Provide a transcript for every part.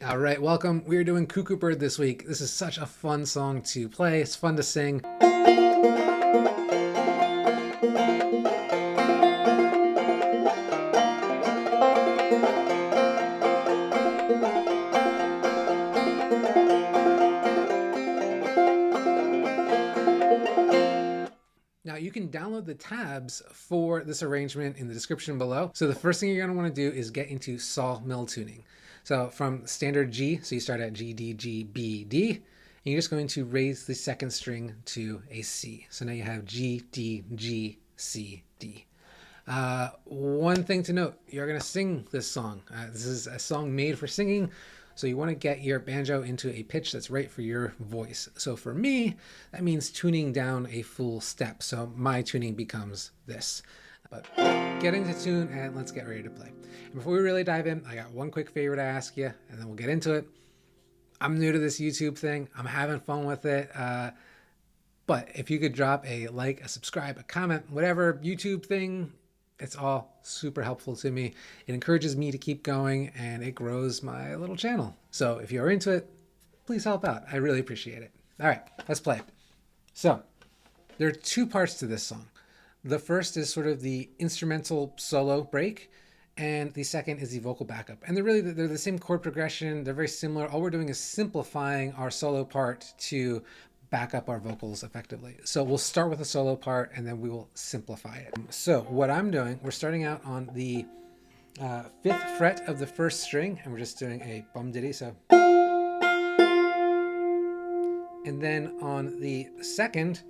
All right, welcome. We're doing Cuckoo Bird this week. This is such a fun song to play. It's fun to sing. Now you can download the tabs for this arrangement in the description below. So the first thing you're going to want to do is get into sawmill tuning. So from standard G, so you start at G, D, G, B, D, and you're just going to raise the second string to a C. So now you have G, D, G, C, D. One thing to note, you're going to sing this song. This is a song made for singing. So you want to get your banjo into a pitch that's right for your voice. So for me, that means tuning down a full step. So my tuning becomes this. But get into tune and let's get ready to play. And before we really dive in, I got one quick favor to ask you, and then we'll get into it. I'm new to this YouTube thing. I'm having fun with it. But if you could drop a like, a subscribe, a comment, whatever YouTube thing, it's all super helpful to me. It encourages me to keep going and it grows my little channel. So if you're into it, please help out. I really appreciate it. All right, let's play. So there are two parts to this song. The first is sort of the instrumental solo break, and the second is the vocal backup. And they're the same chord progression. They're very similar. All we're doing is simplifying our solo part to back up our vocals effectively. So we'll start with the solo part and then we will simplify it. So what I'm doing, we're starting out on the 5th fret of the first string, and we're just doing a bum ditty. So, and then on the second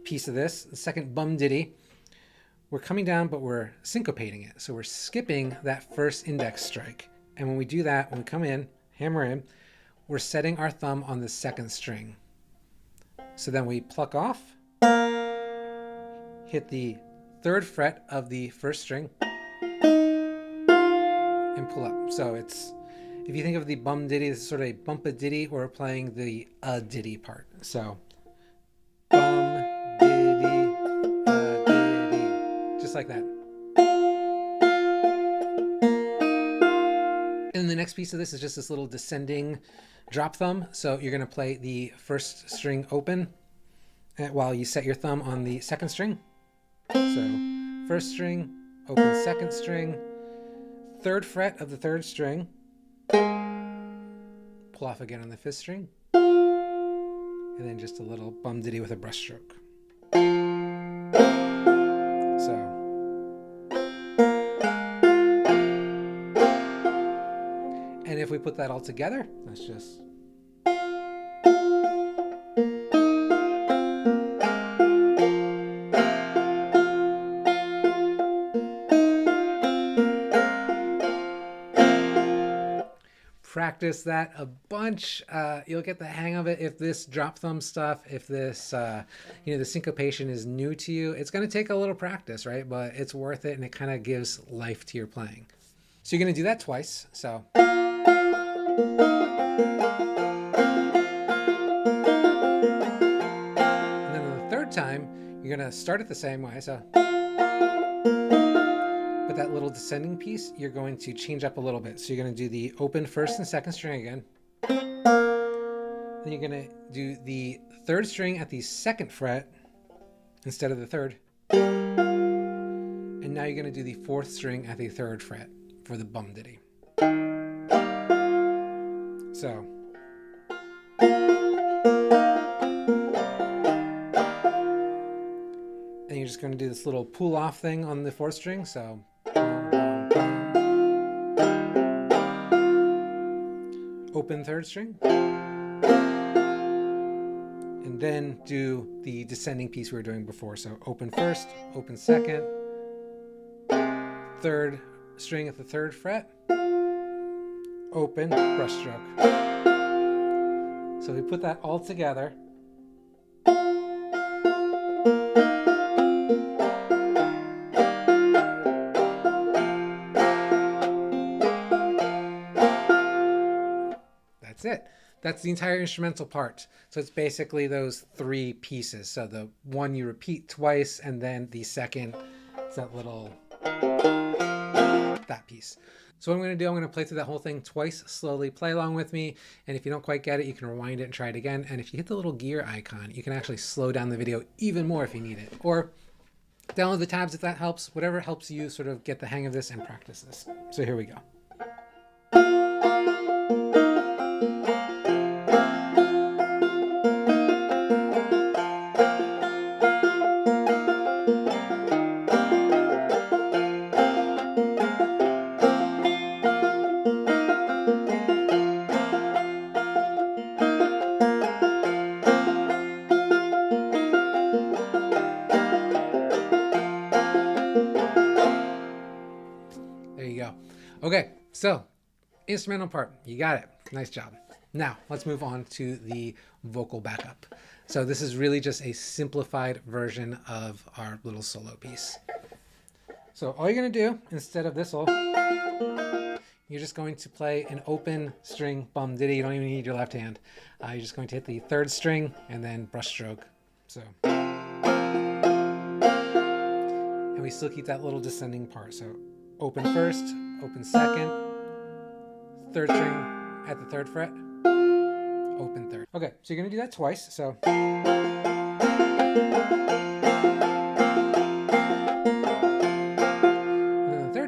piece of this, the second bum ditty, we're coming down, but we're syncopating it. So we're skipping that first index strike. And when we do that, when we come in, hammer in, we're setting our thumb on the second string. So then we pluck off, hit the 3rd fret of the first string, and pull up. So it's, if you think of the bum ditty, this is sort of a bump a ditty, or we're playing the a ditty part. So bum ditty, ditty, just like that. And the next piece of this is just this little descending drop thumb. So you're going to play the first string open while you set your thumb on the second string. So first string, open second string, 3rd fret of the 3rd string, pull off again on the 5th string, and then just a little bum ditty with a brush stroke. So, and if we put that all together, let's just practice that a bunch. You'll get the hang of it. If this drop thumb stuff, if this, the syncopation is new to you, it's going to take a little practice, right? But it's worth it, and it kind of gives life to your playing. So you're going to do that twice. So. And then on the 3rd time, you're going to start it the same way. So. But that little descending piece, you're going to change up a little bit. So you're going to do the open 1st and 2nd string again. Then you're going to do the 3rd string at the 2nd fret instead of the 3rd. And now you're going to do the 4th string at the 3rd fret for the bum ditty. So. And you're just going to do this little pull off thing on the 4th string. So. Open 3rd string, and then do the descending piece we were doing before. So open 1st, open 2nd, 3rd string at the 3rd fret, open, brush stroke. So we put that all together. That's it. That's the entire instrumental part. So it's basically those 3 pieces. So the one you repeat twice, and then the second, it's that little, that piece. So what I'm going to do, I'm going to play through that whole thing twice, slowly play along with me. And if you don't quite get it, you can rewind it and try it again. And if you hit the little gear icon, you can actually slow down the video even more if you need it. Or download the tabs if that helps, whatever helps you sort of get the hang of this and practice this. So here we go. There you go. Okay, so instrumental part, you got it. Nice job. Now let's move on to the vocal backup. So this is really just a simplified version of our little solo piece. So all you're going to do instead of this, you're just going to play an open string bum ditty. You don't even need your left hand. You're just going to hit the third string and then brush stroke. So, and we still keep that little descending part. So open first, open second, third string at the third fret, open third. Okay, so you're going to do that twice. So.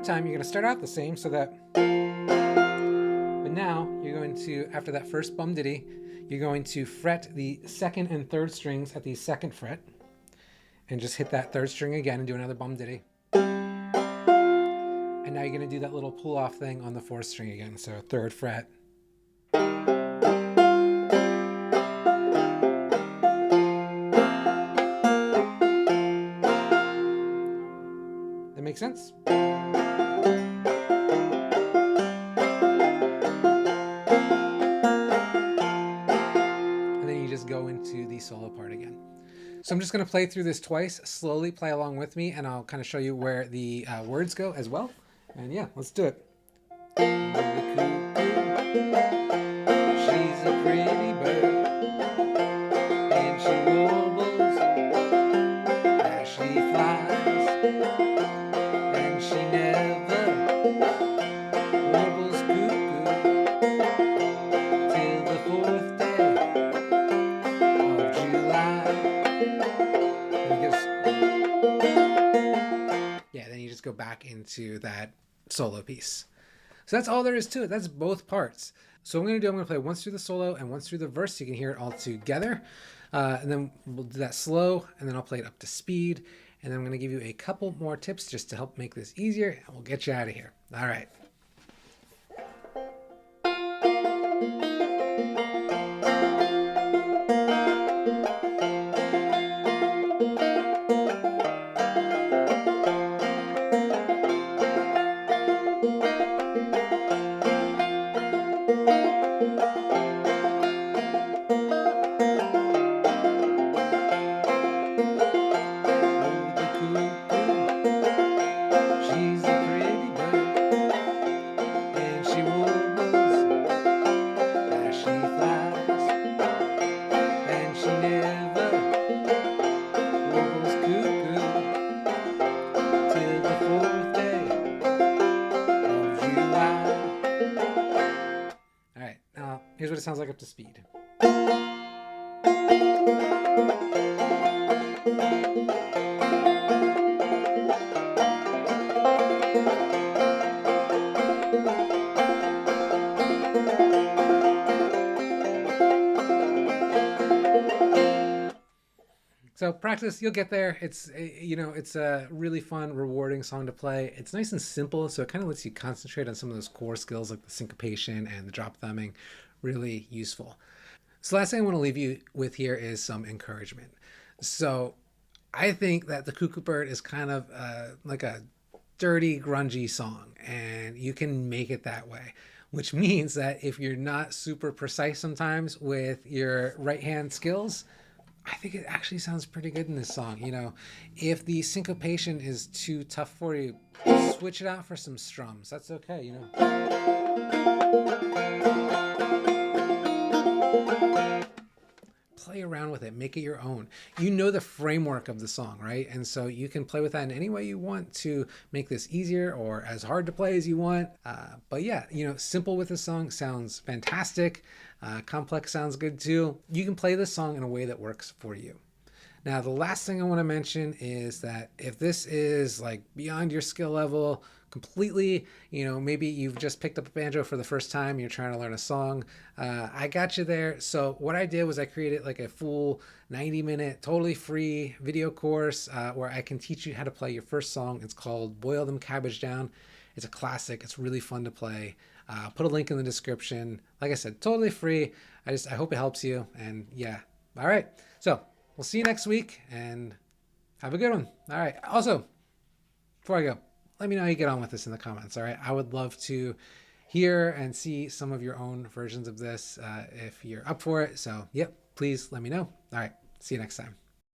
Time you're going to start out the same, so that, but now you're going to, after that first bum ditty, you're going to fret the second and third strings at the second fret and just hit that third string again and do another bum ditty. And now you're going to do that little pull off thing on the fourth string again, so third fret. That makes sense? Go into the solo part again. So I'm just going to play through this twice, slowly play along with me, and I'll kind of show you where the words go as well. And yeah, let's do it. The cuckoo, she's a pretty bird, and she warbles as she flies, and she never warbles cuckoo till the fourth day. Go back into that solo piece. So that's all there is to it. That's both parts. So what I'm going to play once through the solo and once through the verse so you can hear it all together. And then we'll do that slow, and then I'll play it up to speed. And then I'm going to give you a couple more tips just to help make this easier, and we'll get you out of here. All right. Here's what it sounds like up to speed. So practice, you'll get there. It's, you know, it's a really fun, rewarding song to play. It's nice and simple, so it kind of lets you concentrate on some of those core skills like the syncopation and the drop thumbing. Really useful. So last thing I want to leave you with here is some encouragement. So I think that the Cuckoo Bird is kind of like a dirty, grungy song, and you can make it that way, which means that if you're not super precise sometimes with your right hand skills, I think it actually sounds pretty good in this song. You know, if the syncopation is too tough for you, switch it out for some strums. That's okay, you know. Play around with with it, make it your own. You know the framework of the song, right? And so you can play with that in any way you want to make this easier or as hard to play as you want. But yeah, you know, simple with the song sounds fantastic. Complex sounds good too. You can play this song in a way that works for you. Now, the last thing I want to mention is that if this is like beyond your skill level completely, you know, maybe you've just picked up a banjo for the first time, you're trying to learn a song, I got you there. So what I did was I created like a full 90-minute, totally free video course where I can teach you how to play your first song. It's called Boil Them Cabbage Down. It's a classic. It's really fun to play. Put a link in the description. Like I said, totally free. I hope it helps you. And yeah, all right. So we'll see you next week and have a good one. All right. Also, before I go, let me know how you get on with this in the comments. All right. I would love to hear and see some of your own versions of this if you're up for it. So, yep, please let me know. All right. See you next time.